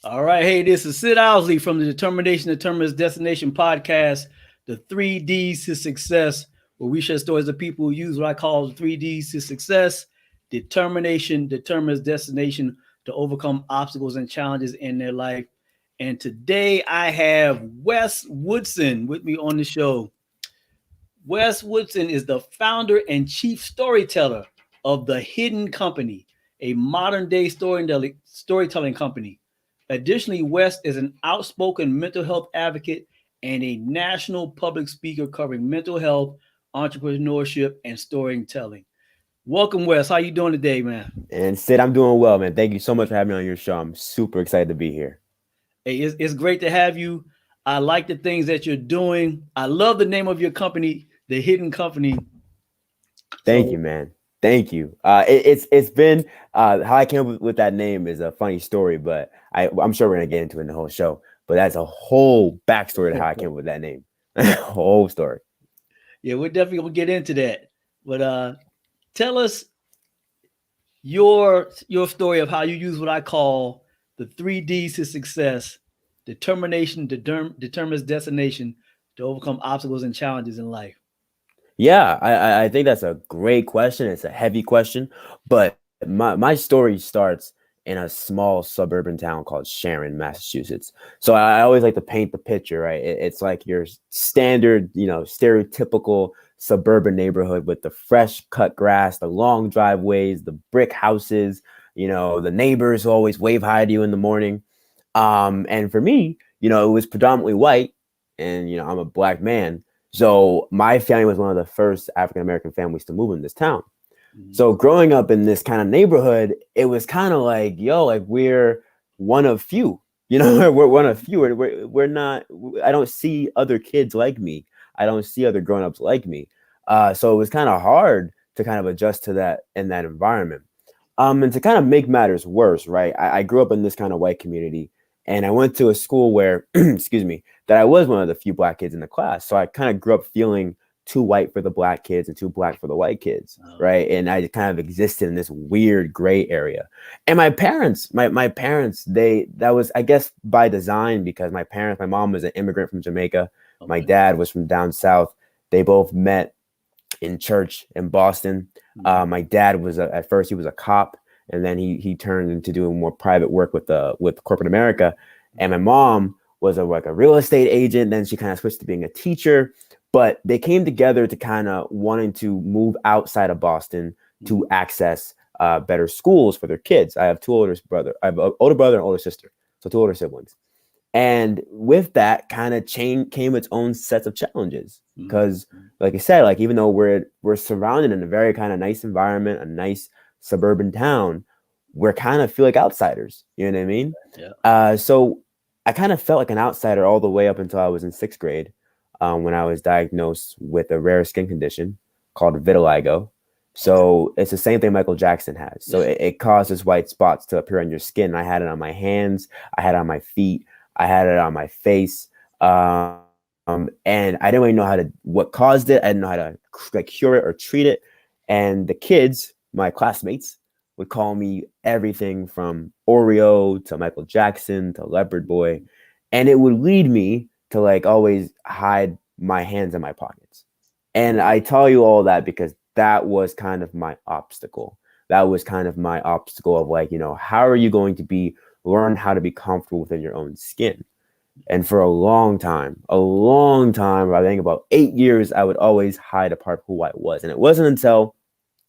All right. Hey, this is Sid Owsley from the Determination Determines Destination podcast, the 3Ds to Success, where we share stories of people who use what I call the 3Ds to success. Determination determines destination to overcome obstacles and challenges in their life. And today I have Wes Woodson with me on the show. Wes Woodson is the founder and chief storyteller of The Hidden Company, a modern day storytelling company. Additionally, Wes is an outspoken mental health advocate and a national public speaker covering mental health, entrepreneurship, and storytelling. Welcome, Wes. How you doing today, man? And Sid, I'm doing well, man. Thank you so much for having me on your show. I'm super excited to be here. Hey, it's great to have you. I like the things that you're doing. I love the name of your company, The Hidden Company. Thank So you, man. Thank you. It's been how I came up with that name is a funny story, but I'm sure we're gonna get into it in the whole show. But that's a whole backstory to how I came up with that name. Whole story. yeah, we're definitely gonna get into that. But tell us your story of how you use what I call the 3Ds to success: determination determines destination to overcome obstacles and challenges in life. Yeah, I think that's a great question. It's a heavy question, but my story starts in a small suburban town called Sharon, Massachusetts. So I always like to paint the picture, right? It's like your standard, stereotypical suburban neighborhood with the fresh cut grass, the long driveways, the brick houses, the neighbors who always wave hi to you in the morning. And for me, it was predominantly white, and I'm a black man, so my family was one of the first African American families to move in this town. Mhm. So growing up in this kind of neighborhood, it was kind of like, yo, like we're one of few. We're one of few. We're not. I don't see other kids like me. I don't see other grown-ups like me. So it was kind of hard to kind of adjust to that in that environment. And to kind of make matters worse, right? I grew up in this kind of white community, and I went to a school where, excuse me, that I was one of the few black kids in the class. So I kind of grew up feeling too white for the black kids and too black for the white kids, Oh, right? And I kind of existed in this weird gray area. And my parents, my parents, that was, I guess, by design, because my mom was an immigrant from Jamaica. My okay. dad was from down south. They both met in church in Boston. Mhm. My dad was at first he was a cop, and then he turned into doing more private work with corporate America. And my mom was like a real estate agent. Then she kind of switched to being a teacher. But they came together to kind of wanting to move outside of Boston Mhm. to access better schools for their kids. I have two older brother. I have an older brother and older sister, so two older siblings. And with that kind of chain came its own sets of challenges. Mhm. Because, like I said, like even though we're surrounded in a very kind of nice environment, a nice suburban town, we're kind of feel like outsiders. You know what I mean? Yeah. So I kind of felt like an outsider all the way up until I was in sixth grade, when I was diagnosed with a rare skin condition called vitiligo. Okay. So it's the same thing Michael Jackson has. So it causes white spots to appear on your skin. I had it on my hands. I had it on my feet. I had it on my face, and I didn't really know what caused it. I didn't know how to like cure it or treat it. And the kids, my classmates, would call me everything from Oreo to Michael Jackson to Leopard Boy, Mhm. and it would lead me to like always hide my hands in my pockets. And I tell you all that because that was kind of my obstacle. That was kind of my obstacle of like, how are you going to learn how to be comfortable within your own skin? And for a long time, I think about 8 years, I would always hide a part of who I was. And it wasn't until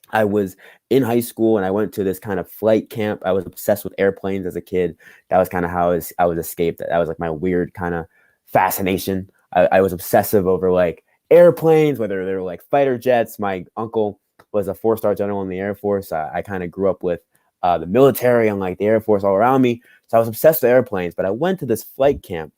I was in high school and I went to this kind of flight camp. I was obsessed with airplanes as a kid. That was kind of how I was escaped. That was like my weird kind of fascination. I was obsessive over like airplanes, whether they were like fighter jets. My uncle was a four-star general in the Air Force. I kind of grew up with the military and like the Air Force all around me. So I was obsessed with airplanes. But I went to this flight camp,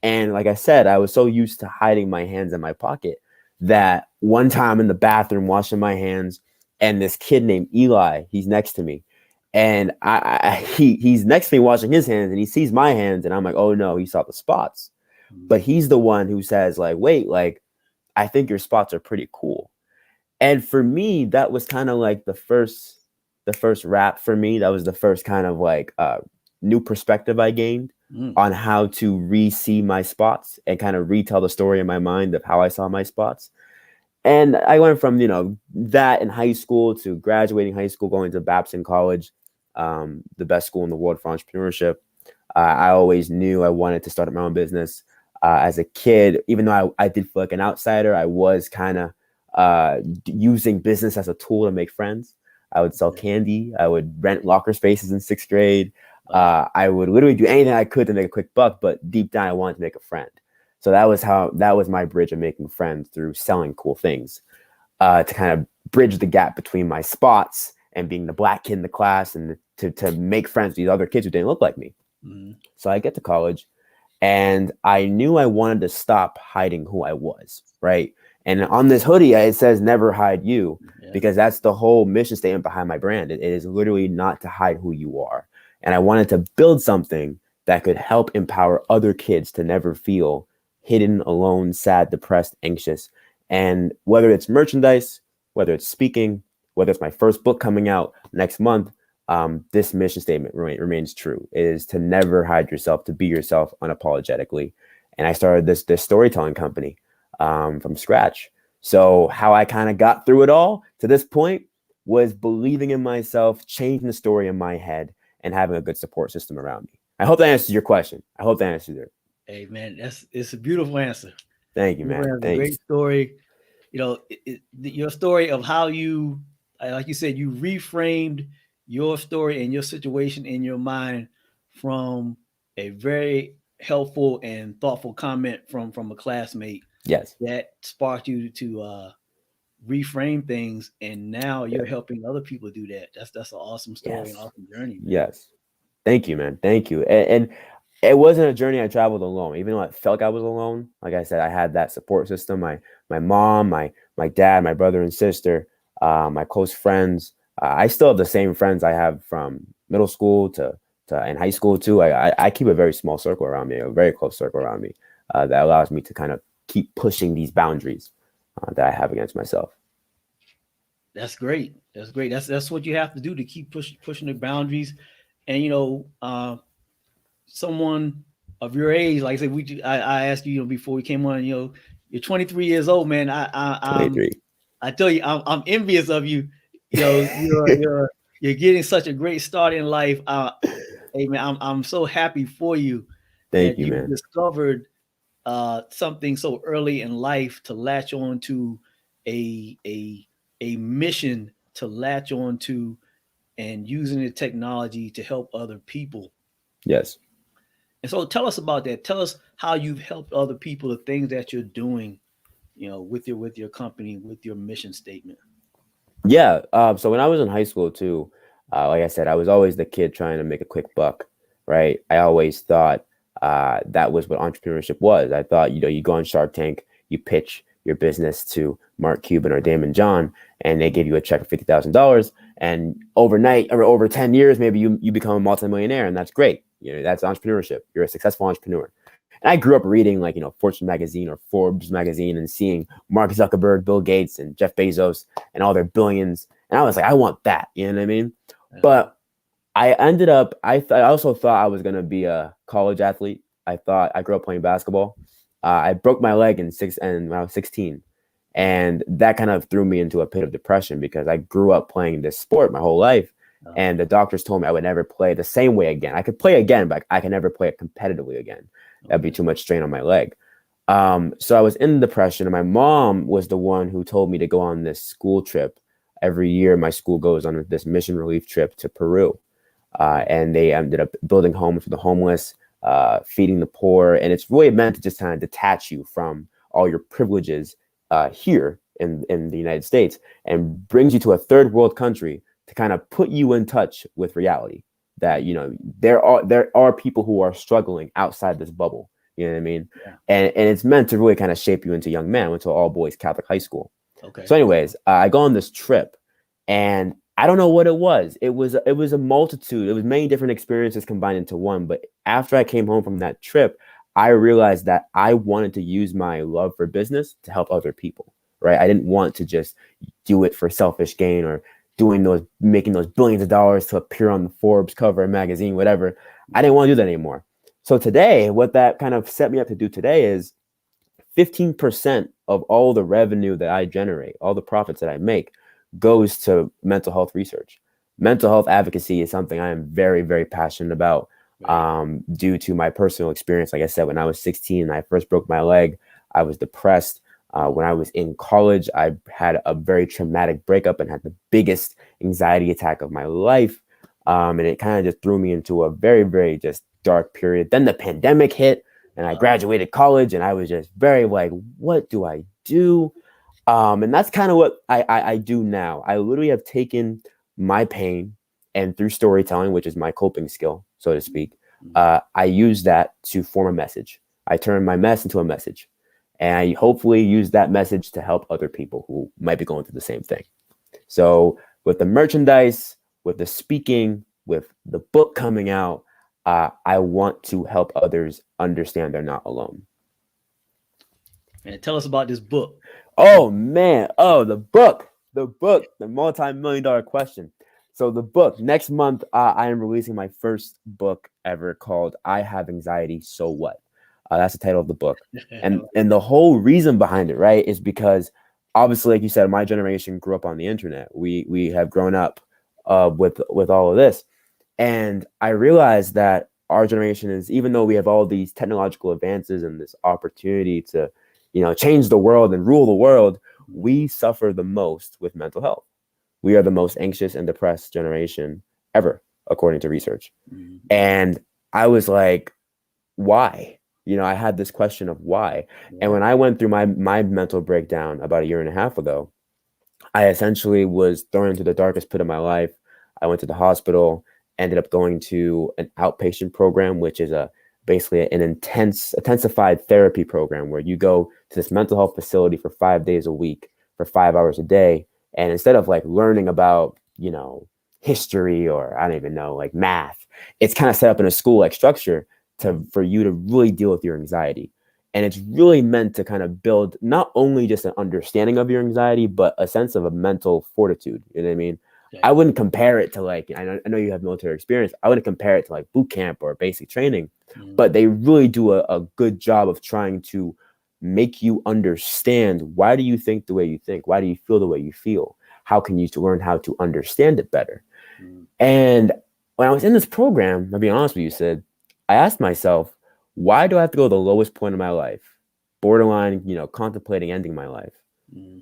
and like I said, I was so used to hiding my hands in my pocket that one time in the bathroom washing my hands, and this kid named Eli, he's next to me, and he's next to me washing his hands, and he sees my hands, and I'm like, oh no, he saw the spots. But he's the one who says like, wait, like I think your spots are pretty cool. And for me, that was kind of like the first rap for me. That was the first kind of like new perspective I gained on how to re-see my spots and kind of retell the story in my mind of how I saw my spots. And I went from, that in high school to graduating high school, going to Babson College, the best school in the world for entrepreneurship. I always knew I wanted to start my own business. As a kid, even though I did feel like an outsider, I was kind of using business as a tool to make friends. I would sell candy. I would rent locker spaces in 6th grade. I would literally do anything I could to make a quick buck, but deep down I wanted to make a friend. So that was my bridge of making friends, through selling cool things, to kind of bridge the gap between my spots and being the black kid in the class, and to make friends with these other kids who didn't look like me. So I get to college, and I knew I wanted to stop hiding who I was, right? And on this hoodie, it says "Never hide you," because that's the whole mission statement behind my brand. It is literally not to hide who you are. And I wanted to build something that could help empower other kids to never feel hidden, alone, sad, depressed, anxious. And whether it's merchandise, whether it's speaking, whether it's my first book coming out next month, this mission statement remains true. It is to never hide yourself, to be yourself unapologetically. And I started this storytelling company from scratch. So how I kind of got through it all to this point was believing in myself, changing the story in my head, and having a good support system around me. I hope that answers your question. I hope that answers it. Hey man, it's a beautiful answer. Thank you, man. That's a great story. Your story of how you, like you said, you reframed your story and your situation in your mind from a very helpful and thoughtful comment from a classmate. Yes. That sparked you to reframe things, and now you're helping other people do that. That's an awesome story and awesome journey, man. Yes. Thank you, man. Thank you. And it wasn't a journey I traveled alone, even though I felt like I was alone. Like I said, I had that support system. My mom, my dad, my brother and sister, my close friends. I still have the same friends I have from middle school to in high school too. I keep a very small circle around me, a very close circle around me, that allows me to kind of keep pushing these boundaries that I have against myself. That's great. That's great. That's what you have to do, to keep pushing the boundaries. And someone of your age, like I said, I asked you, before we came on, you're 23 years old, man. I tell you, I'm envious of you. You're getting such a great start in life. Hey man, I'm so happy for you. Thank you, man. Discovered something so early in life to latch on to a mission to latch on to, and using the technology to help other people. Yes. And so tell us about that. Tell us how you've helped other people, the things that you're doing, with your company, with your mission statement. Yeah. So when I was in high school too, like I said, I was always the kid trying to make a quick buck, right? I always thought that was what entrepreneurship was. I thought, you go on Shark Tank, you pitch your business to Mark Cuban or Damon John, and they give you a check for $50,000, and overnight or over 10 years, maybe you become a multimillionaire, and that's great. That's entrepreneurship. You're a successful entrepreneur. And I grew up reading Fortune magazine or Forbes magazine and seeing Mark Zuckerberg, Bill Gates, and Jeff Bezos and all their billions. And I was like, I want that. You know what I mean? Yeah. But I ended up, I also thought I was going to be a college athlete. I grew up playing basketball. I broke my leg when I was 16. And that kind of threw me into a pit of depression, because I grew up playing this sport my whole life. And the doctors told me I would never play the same way again. I could play again, but I can never play it competitively again. That'd be too much strain on my leg. So I was in depression, and my mom was the one who told me to go on this school trip. Every year, my school goes on this mission relief trip to Peru. And they ended up building homes for the homeless, feeding the poor. And it's really meant to just kind of detach you from all your privileges here in the United States, and brings you to a third world country to kind of put you in touch with reality, that, there are people who are struggling outside this bubble. You know what I mean? Yeah. And it's meant to really kind of shape you into a young man. I went to all boys Catholic high school. Okay. So anyways, I go on this trip, and I don't know what it was. It was a multitude. It was many different experiences combined into one. But after I came home from that trip, I realized that I wanted to use my love for business to help other people, right? I didn't want to just do it for selfish gain, or making those billions of dollars to appear on the Forbes cover magazine, whatever. I didn't want to do that anymore. So today, what that kind of set me up to do today is 15% of all the revenue that I generate, all the profits that I make, goes to mental health research. Mental health advocacy is something I am very, very passionate about, Right. due to my personal experience. Like I said, when I was 16 and I first broke my leg, I was depressed. When I was in college, I had a very traumatic breakup and had the biggest anxiety attack of my life. And it kind of just threw me into a very, very just dark period. Then the pandemic hit and I graduated college and I was just very like, what do I do? And that's kind of what I do now. I literally have taken my pain and through storytelling, which is my coping skill, so to speak, I use that to form a message. I turn my mess into a message. And I hopefully use that message to help other people who might be going through the same thing. So with the merchandise, with the speaking, with the book coming out, I want to help others understand they're not alone. And tell us about this book. Oh man, the multi-million dollar question. So the book next month, I am releasing my first book ever called "I Have Anxiety, So What." That's the title of the book, and the whole reason behind it, right, is because obviously, like you said, my generation grew up on the internet. We have grown up with all of this, and I realized that our generation is, even though we have all these technological advances and this opportunity to, change the world and rule the world, we suffer the most with mental health. We are the most anxious and depressed generation ever, according to research. And I was like, why? I had this question of why. And when I went through my mental breakdown about a year and a half ago, I essentially was thrown into the darkest pit of my life. I went to the hospital, ended up going to an outpatient program, which is basically an intensified therapy program where you go to this mental health facility for 5 days a week for 5 hours a day. And instead of like learning about, history or I don't even know, like math, it's kind of set up in a school like structure for you to really deal with your anxiety. And it's really meant to kind of build not only just an understanding of your anxiety, but a sense of a mental fortitude. You know what I mean? I wouldn't compare it to like, I know you have military experience. I wouldn't compare it to like boot camp or basic training, but they really do a good job of trying to make you understand, why do you think the way you think? Why do you feel the way you feel? How can you learn how to understand it better? And when I was in this program, I'll be honest with you, Sid, I asked myself, why do I have to go to the lowest point of my life, borderline, contemplating ending my life,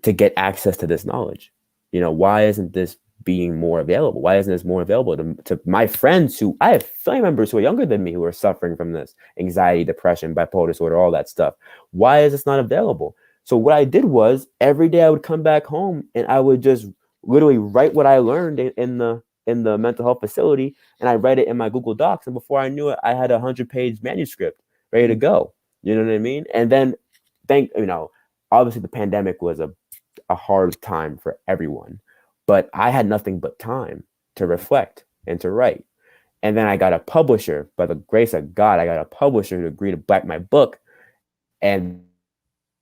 to get access to this knowledge? Why isn't this being more available? Why isn't this more available to my friends who I have family members who are younger than me who are suffering from this anxiety, depression, bipolar disorder, all that stuff? Why is this not available? So what I did was every day I would come back home and I would just literally write what I learned in the mental health facility, and I write it in my Google Docs. And before I knew it, I had a 100-page manuscript ready to go. You know what I mean? And then obviously the pandemic was a hard time for everyone, but I had nothing but time to reflect and to write. And then I got a publisher. By the grace of God, I got a publisher to agree to back my book. And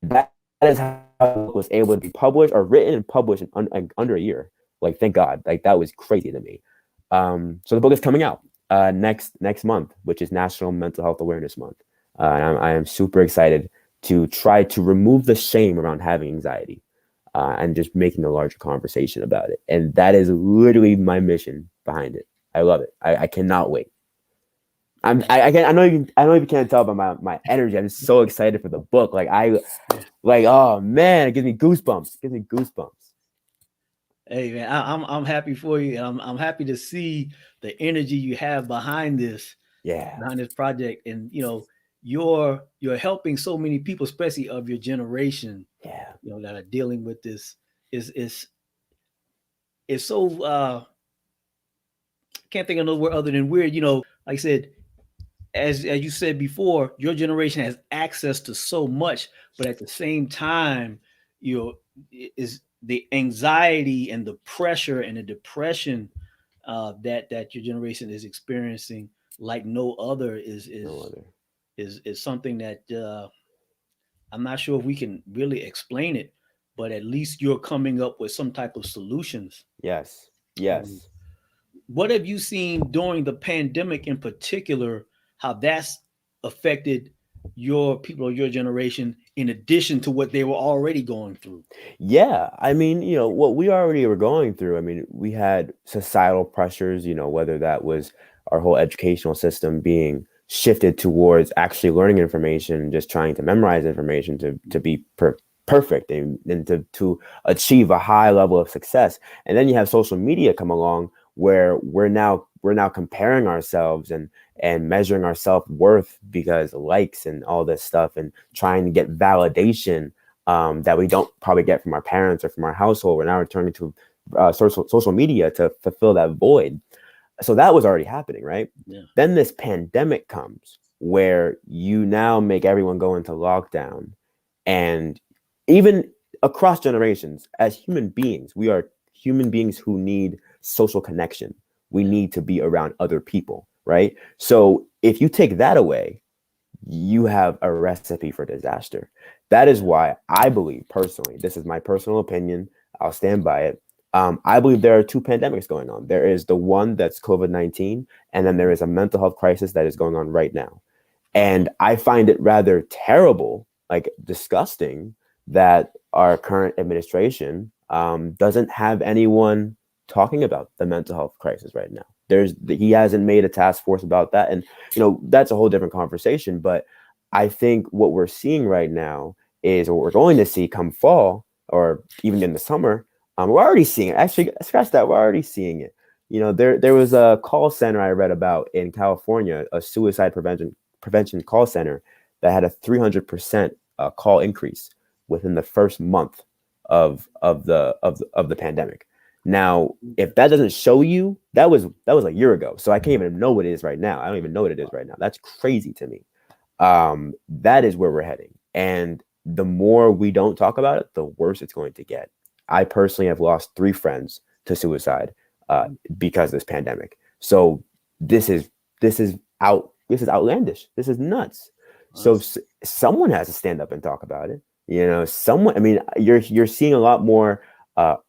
that is how the book was able to be published or written and published in under a year. Like, thank God. Like, that was crazy to me. So the book is coming out next month, which is National Mental Health Awareness Month. And I am super excited to try to remove the shame around having anxiety. And just making a larger conversation about it. And that is literally my mission behind it. I love it. I cannot wait. I know you can't tell by my energy. I'm so excited for the book. Oh man, it gives me goosebumps. Hey man, I'm happy for you, and I'm happy to see the energy you have behind this, Yeah. behind this project, and you're helping so many people, especially of your generation, Yeah. that are dealing with this. Is so can't think of no word other than weird. Like I said, as you said before, your generation has access to so much, but at the same time, you know, is the anxiety and the pressure and the depression that your generation is experiencing like no other No other. is something that I'm not sure if we can really explain it, but at least you're coming up with some type of solutions. Yes. Um, Yes. what have you seen during the pandemic in particular? How that's affected your people of your generation in addition to what they were already going through? Yeah, I mean, what we already were going through. I mean, we had societal pressures, whether that was our whole educational system being shifted towards actually learning information and just trying to memorize information to be perfect and to achieve a high level of success. And then you have social media come along where we're now comparing ourselves and measuring our self-worth because likes and all this stuff and trying to get validation that we don't probably get from our parents or from our household. We're now returning to social media to fulfill that void. So that was already happening, right? Yeah. Then this pandemic comes where you now make everyone go into lockdown. And even across generations, as human beings, we are human beings who need social connection. We need to be around other people, right? So if you take that away, you have a recipe for disaster. That is why I believe personally, this is my personal opinion, I'll stand by it. I believe there are two pandemics going on. There is the one that's COVID-19, and then there is a mental health crisis that is going on right now. And I find it rather terrible, like disgusting, that our current administration doesn't have anyone talking about the mental health crisis right now. He hasn't made a task force about that. And, that's a whole different conversation. But I think what we're seeing right now is what we're going to see come fall or even in the summer. We're already seeing it. Actually, scratch that. We're already seeing it. There was a call center I read about in California, a suicide prevention call center that had a 300% call increase within the first month of the pandemic. Now, if that doesn't show you, that was a year ago. So I can't even know what it is right now. I don't even know what it is right now. That's crazy to me. That is where we're heading. And the more we don't talk about it, the worse it's going to get. I personally have lost 3 friends to suicide because of this pandemic. So this is outlandish. This is nuts. So someone has to stand up and talk about it. Someone. I mean, you're seeing a lot more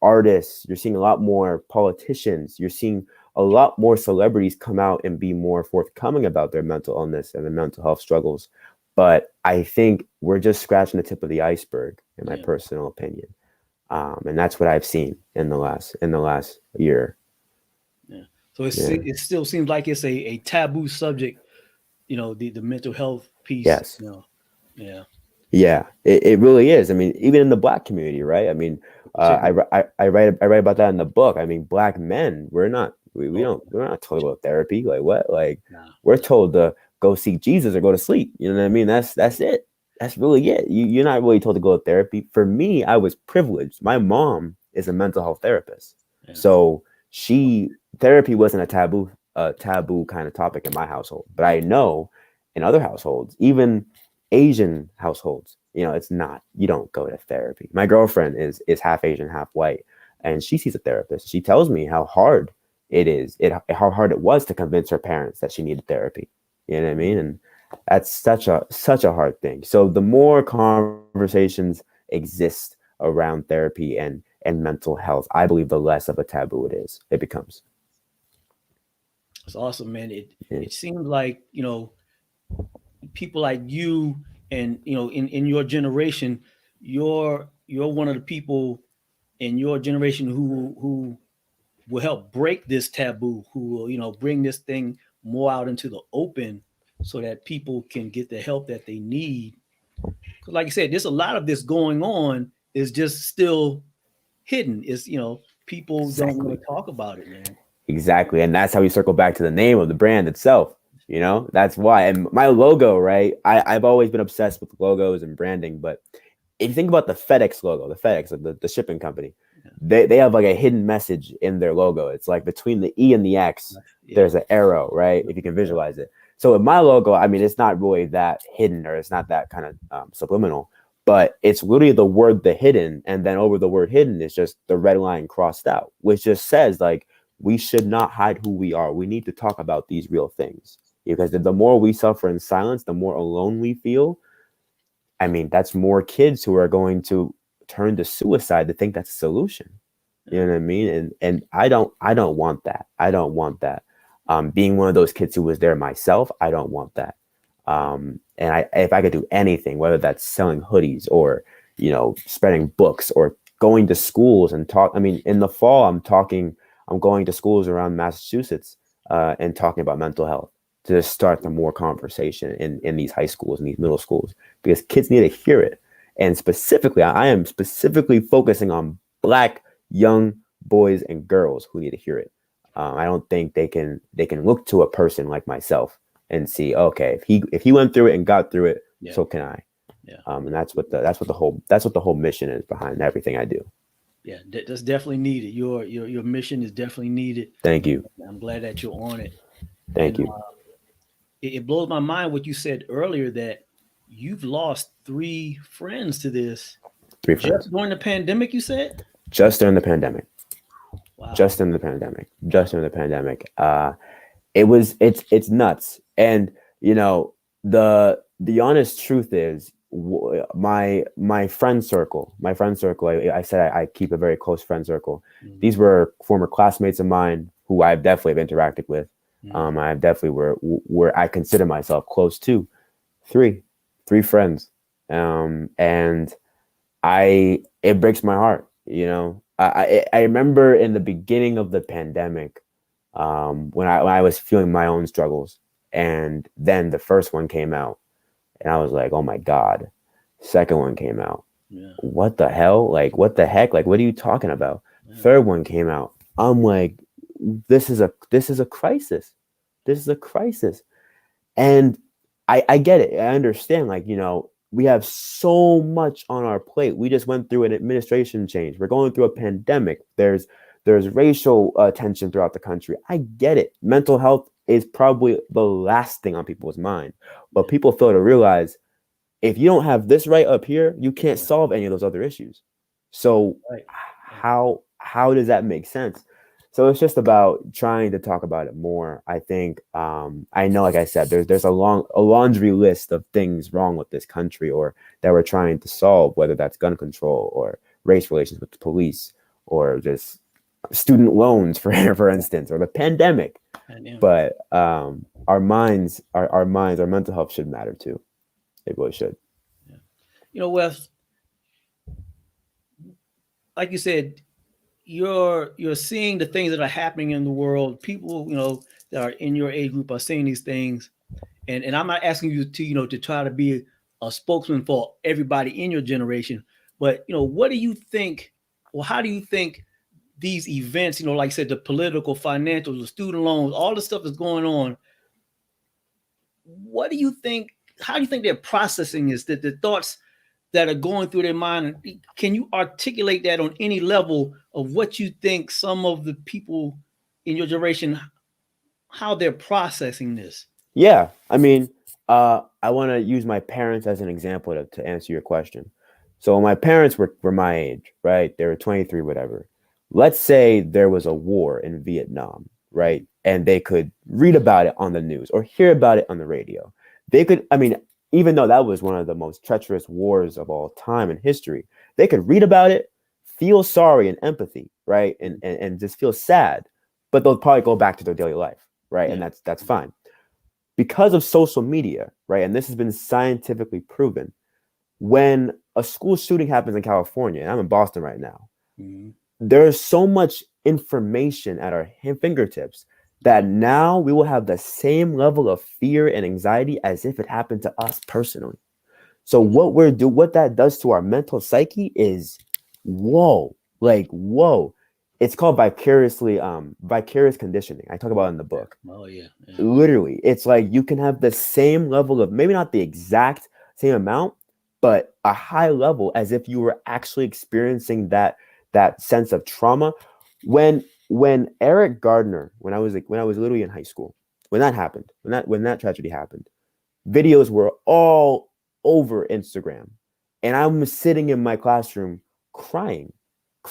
artists. You're seeing a lot more politicians. You're seeing a lot more celebrities come out and be more forthcoming about their mental illness and their mental health struggles. But I think we're just scratching the tip of the iceberg, in my personal opinion. And that's what I've seen in the last year. Yeah. So it still seems like it's a taboo subject, the mental health piece. Yes. Yeah. Yeah, it really is. I mean, even in the Black community, right? I mean, I write about that in the book. I mean, Black men, we're not told about therapy. Like what? Like we're told to go seek Jesus or go to sleep. You know what I mean? That's it. That's really it. You're not really told to go to therapy. For me, I was privileged. My mom is a mental health therapist, so therapy wasn't a taboo kind of topic in my household. But I know in other households, even Asian households, it's not. You don't go to therapy. My girlfriend is half Asian, half white, and she sees a therapist. She tells me how hard it is, how hard it was to convince her parents that she needed therapy. You know what I mean? And that's such a hard thing. So the more conversations exist around therapy and mental health, I believe the less of a taboo it becomes. It's awesome, man. It seems like, people like you and, in your generation, you're one of the people in your generation who will help break this taboo, who will, bring this thing more out into the open so that people can get the help that they need. Because like I said, there's a lot of this going on is just still hidden. It's, people don't want to talk about it, man. Exactly. And that's how we circle back to the name of the brand itself. That's why. And my logo, right? I've always been obsessed with logos and branding. But if you think about the FedEx logo, like the shipping company, they have like a hidden message in their logo. It's like between the E and the X, there's an arrow, right? If you can visualize it. So with my logo, I mean, it's not really that hidden, or it's not that kind of subliminal, but it's literally the word "the hidden," and then over the word "hidden" is just the red line crossed out, which just says like we should not hide who we are. We need to talk about these real things, because the more we suffer in silence, the more alone we feel. I mean, that's more kids who are going to turn to suicide to think that's a solution. You know what I mean? And I don't want that. I don't want that. Being one of those kids who was there myself, I don't want that. And if I could do anything, whether that's selling hoodies or, spreading books or going to schools and talk. I mean, in the fall, I'm going to schools around Massachusetts and talking about mental health to start the more conversation in these high schools and these middle schools, because kids need to hear it. And specifically, I am specifically focusing on Black young boys and girls who need to hear it. I don't think they can look to a person like myself and see, okay, if he went through it and got through it, so can I. Yeah. And that's what the whole mission is behind everything I do. Yeah, that's definitely needed. Your mission is definitely needed. Thank you. I'm glad that you're on it. Thank you. It blows my mind what you said earlier, that you've lost 3 friends to this. 3 friends. Just during the pandemic, you said? Just during the pandemic. Wow. Just during the pandemic. It's nuts. And the honest truth is, my friend circle, I said I keep a very close friend circle. Mm-hmm. These were former classmates of mine who I definitely have interacted with. Mm-hmm. I definitely were I consider myself close to. 3 friends. And it breaks my heart. I remember in the beginning of the pandemic, when I was feeling my own struggles, and then the first one came out, and I was like, oh my God. Second one came out. Yeah. What the hell? Like, what the heck? Like, what are you talking about? Yeah. Third one came out. I'm like, this is a crisis. This is a crisis. And I get it. I understand. Like, we have so much on our plate. We just went through an administration change. We're going through a pandemic. There's racial tension throughout the country. I get it. Mental health is probably the last thing on people's mind. But people fail to realize, if you don't have this right up here, you can't solve any of those other issues. So how does that make sense? So it's just about trying to talk about it more. I think I know, like I said, there's a laundry list of things wrong with this country, or that we're trying to solve, whether that's gun control or race relations with the police, or just student loans, for instance, or the pandemic. But our mental health should matter too. It really should. Yeah. Wes, like you said, you're seeing the things that are happening in the world. People, that are in your age group are seeing these things. And I'm not asking you to try to be a spokesman for everybody in your generation, but what do you think, or how do you think these events, like I said, the political, financial, the student loans, all the stuff that's going on, what do you think? How do you think they're processing this? That the thoughts that are going through their mind, can you articulate that on any level of what you think some of the people in your generation, how they're processing this? Yeah, I mean, I want to use my parents as an example to answer your question. So my parents were my age, right? They were 23, whatever. Let's say there was a war in Vietnam, right? And they could read about it on the news or hear about it on the radio. Even though that was one of the most treacherous wars of all time in history, they could read about it, feel sorry and empathy, right? And just feel sad, but they'll probably go back to their daily life, right? Yeah. And that's fine. Because of social media, right? And this has been scientifically proven. When a school shooting happens in California, and I'm in Boston right now, mm-hmm. There's so much information at our fingertips that now we will have the same level of fear and anxiety as if it happened to us personally. So what that does to our mental psyche is, whoa. It's called vicarious conditioning. I talk about it in the book. Oh yeah. Literally, it's like you can have the same level of, maybe not the exact same amount, but a high level, as if you were actually experiencing that sense of trauma. When Eric Gardner, when I was literally in high school, when that tragedy happened, videos were all over Instagram, and I'm sitting in my classroom crying,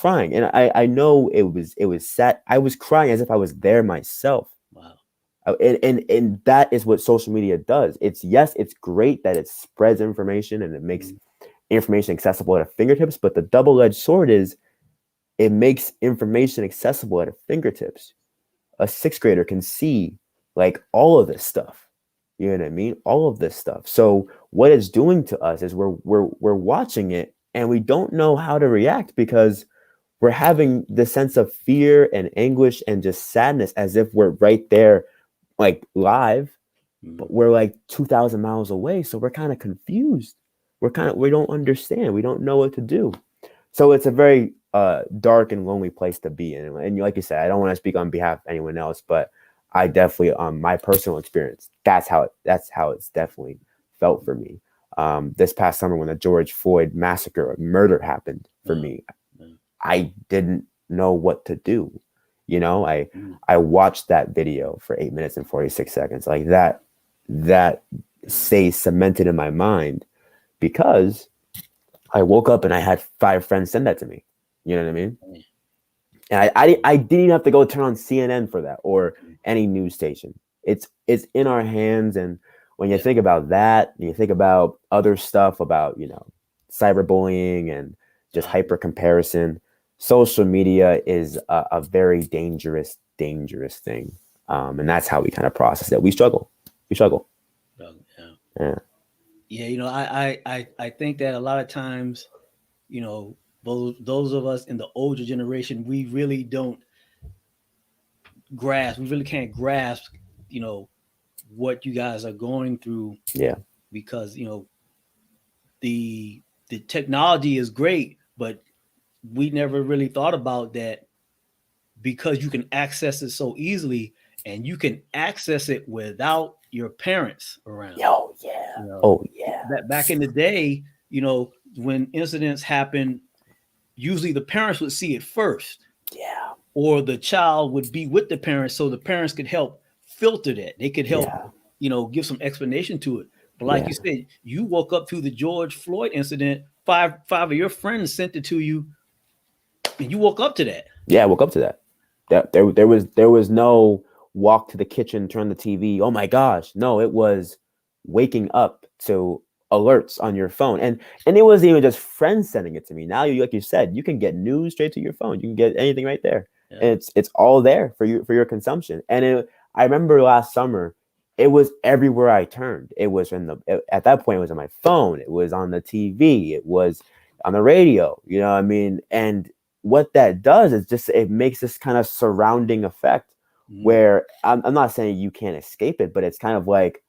and I know it was sad. I was crying as if I was there myself. Wow. And that is what social media does. It's great that it spreads information and it makes information accessible at our fingertips, but the double-edged sword is, it makes information accessible at our fingertips. A 6th grader can see like all of this stuff, You know what I mean? All of this stuff. So what it's doing to us is we're watching it and we don't know how to react because we're having this sense of fear and anguish and just sadness as if we're right there, like live, but we're like 2,000 miles away. So we're kind of confused. We don't understand. We don't know what to do. So it's a very dark and lonely place to be in. And like you said, I don't want to speak on behalf of anyone else, but I definitely, my personal experience, that's how it's definitely felt for me. This past summer when the George Floyd massacre or murder happened for me, I didn't know what to do. You know, I watched that video for 8 minutes and 46 seconds. Like that stays cemented in my mind because I woke up and I had 5 friends send that to me. You know what I mean? And I didn't even have to go turn on CNN for that or any news station. It's in our hands. And when you think about that, and you think about other stuff about, you know, cyberbullying and just hyper comparison, social media is a very dangerous thing. And that's how we kind of process it. We struggle. Yeah. Yeah, you know, I think that a lot of times, you know, those of us in the older generation, we really don't grasp. We really can't grasp, you know, what you guys are going through. Yeah. Because you know, the technology is great, but we never really thought about that because you can access it so easily, and you can access it without your parents around. Yo, yeah. You know, Oh, yeah. back in the day, you know, when incidents happen, usually the parents would see it first. Yeah. Or the child would be with the parents so the parents could help filter that. They could help, you know, give some explanation to it. But like you said, you woke up to the George Floyd incident, five of your friends sent it to you, and you woke up to that. Yeah, I woke up to that. There was no walk to the kitchen, turn the TV. Oh my gosh. No, it was waking up to alerts on your phone. And it wasn't even just friends sending it to me. Now, like you said, you can get news straight to your phone. You can get anything right there. Yeah. And it's all there for you, for your consumption. And I remember last summer, it was everywhere I turned. It was at that point, it was on my phone. It was on the TV. It was on the radio, you know what I mean? And what that does is just, it makes this kind of surrounding effect where I'm not saying you can't escape it, but it's kind of like,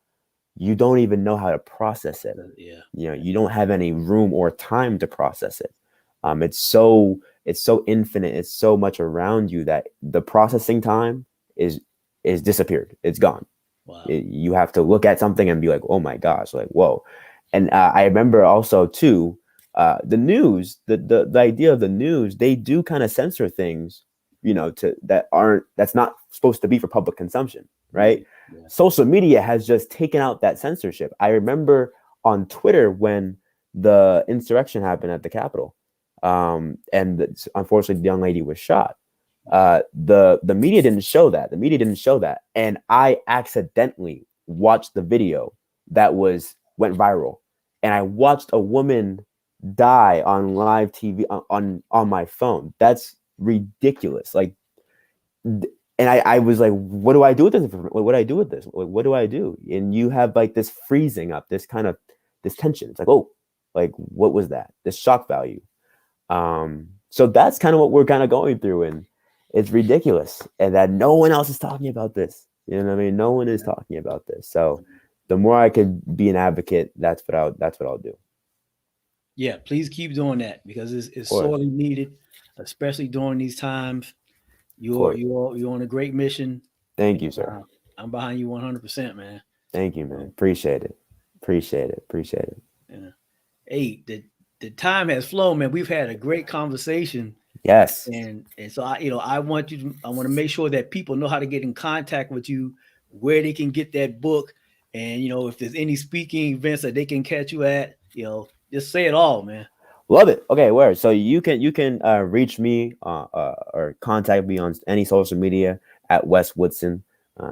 you don't even know how to process it. Yeah. You know, you don't have any room or time to process it. It's so infinite. It's so much around you that the processing time is disappeared. It's gone. Wow. You have to look at something and be like, oh my gosh, like, whoa. And I remember also too, the news, the idea of the news, they do kind of censor things, you know, that's not supposed to be for public consumption, right? Yeah. Social media has just taken out that censorship. I remember on Twitter when the insurrection happened at the Capitol, and unfortunately the young lady was shot. The media didn't show that. And I accidentally watched the video that went viral, and I watched a woman die on live TV on my phone. That's ridiculous. Like, and I was like, what do I do with this? What do I do with this? What do I do? And you have like this freezing up, this tension. It's like, oh, like, what was that? This shock value. So that's kind of what we're kind of going through, and it's ridiculous. And that no one else is talking about this. You know what I mean? No one is talking about this. So the more I could be an advocate, that's what I'll do. Yeah, please keep doing that because it's sorely needed, especially during these times. You're on a great mission. Thank you, sir. I'm behind you 100%, man. Thank you, man. Appreciate it. Yeah. Hey, the time has flown, man. We've had a great conversation. Yes. And so I want to make sure that people know how to get in contact with you, where they can get that book, and if there's any speaking events that they can catch you at, just say it all, man. Love it. Okay, word. So you can reach me or contact me on any social media at Wes Woodson.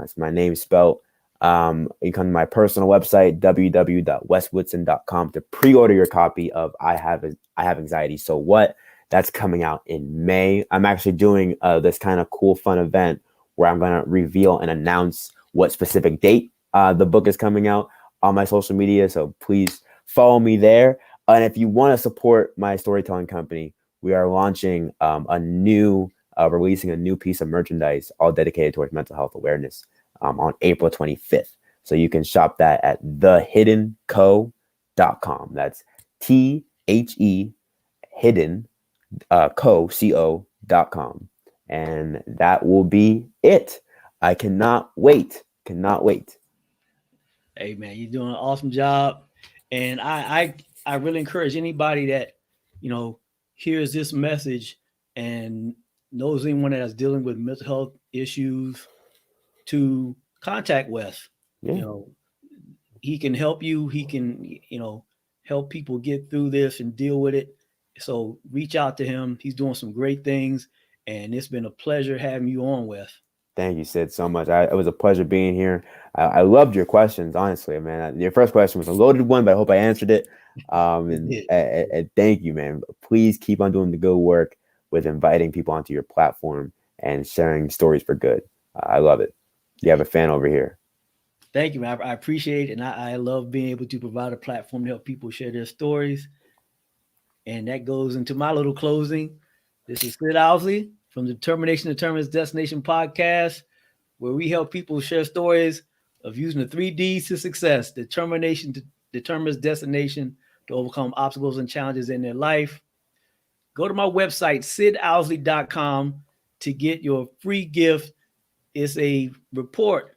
It's my name spelled. You come to my personal website, www.weswoodson.com, to pre-order your copy of I Have Anxiety. So what? That's coming out in May. I'm actually doing this kind of cool, fun event where I'm going to reveal and announce what specific date The book is coming out on my social media, so please follow me there. And if you want to support my storytelling company, we are launching releasing a new piece of merchandise all dedicated towards mental health awareness on April 25th. So you can shop that at thehiddenco.com. That's THE hidden co.com. And that will be it. I cannot wait. Cannot wait. Hey man, you're doing an awesome job. And I really encourage anybody that, hears this message and knows anyone that is dealing with mental health issues to contact Wes. Yeah. You know, he can help you. He can, help people get through this and deal with it. So reach out to him. He's doing some great things. And it's been a pleasure having you on, Wes. Thank you, Sid, so much. It was a pleasure being here. I loved your questions, honestly, man. Your first question was a loaded one, but I hope I answered it. And thank you, man. Please keep on doing the good work with inviting people onto your platform and sharing stories for good. I love it. You have a fan over here. Thank you, man. I appreciate it. And I love being able to provide a platform to help people share their stories. And that goes into my little closing. This is Sid Owsley from the Determination Determines Destination podcast, where we help people share stories of using the 3 Ds to success. Determination determines destination to overcome obstacles and challenges in their life. Go to my website, sidowsley.com, to get your free gift. It's a report,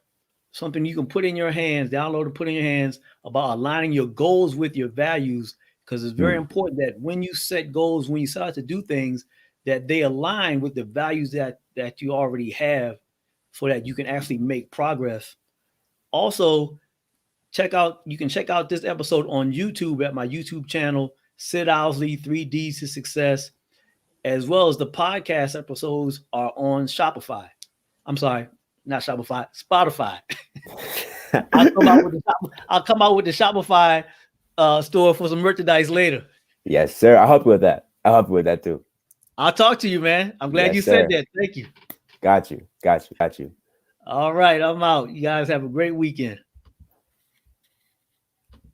something you can put in your hands, download and put in your hands, about aligning your goals with your values, because it's very important that when you set goals, when you start to do things, that they align with the values that you already have, so that you can actually make progress. Also, you can check out this episode on YouTube at my YouTube channel, Sid Owsley, 3 Ds to Success, as well as the podcast episodes are on Shopify. I'm sorry, not Shopify, Spotify. I'll come out with the Shopify store for some merchandise later. Yes, sir. I'll help you with that. I'll help you with that too. I'll talk to you, man. I'm glad you said that. Thank you. Got you. All right, I'm out. You guys have a great weekend.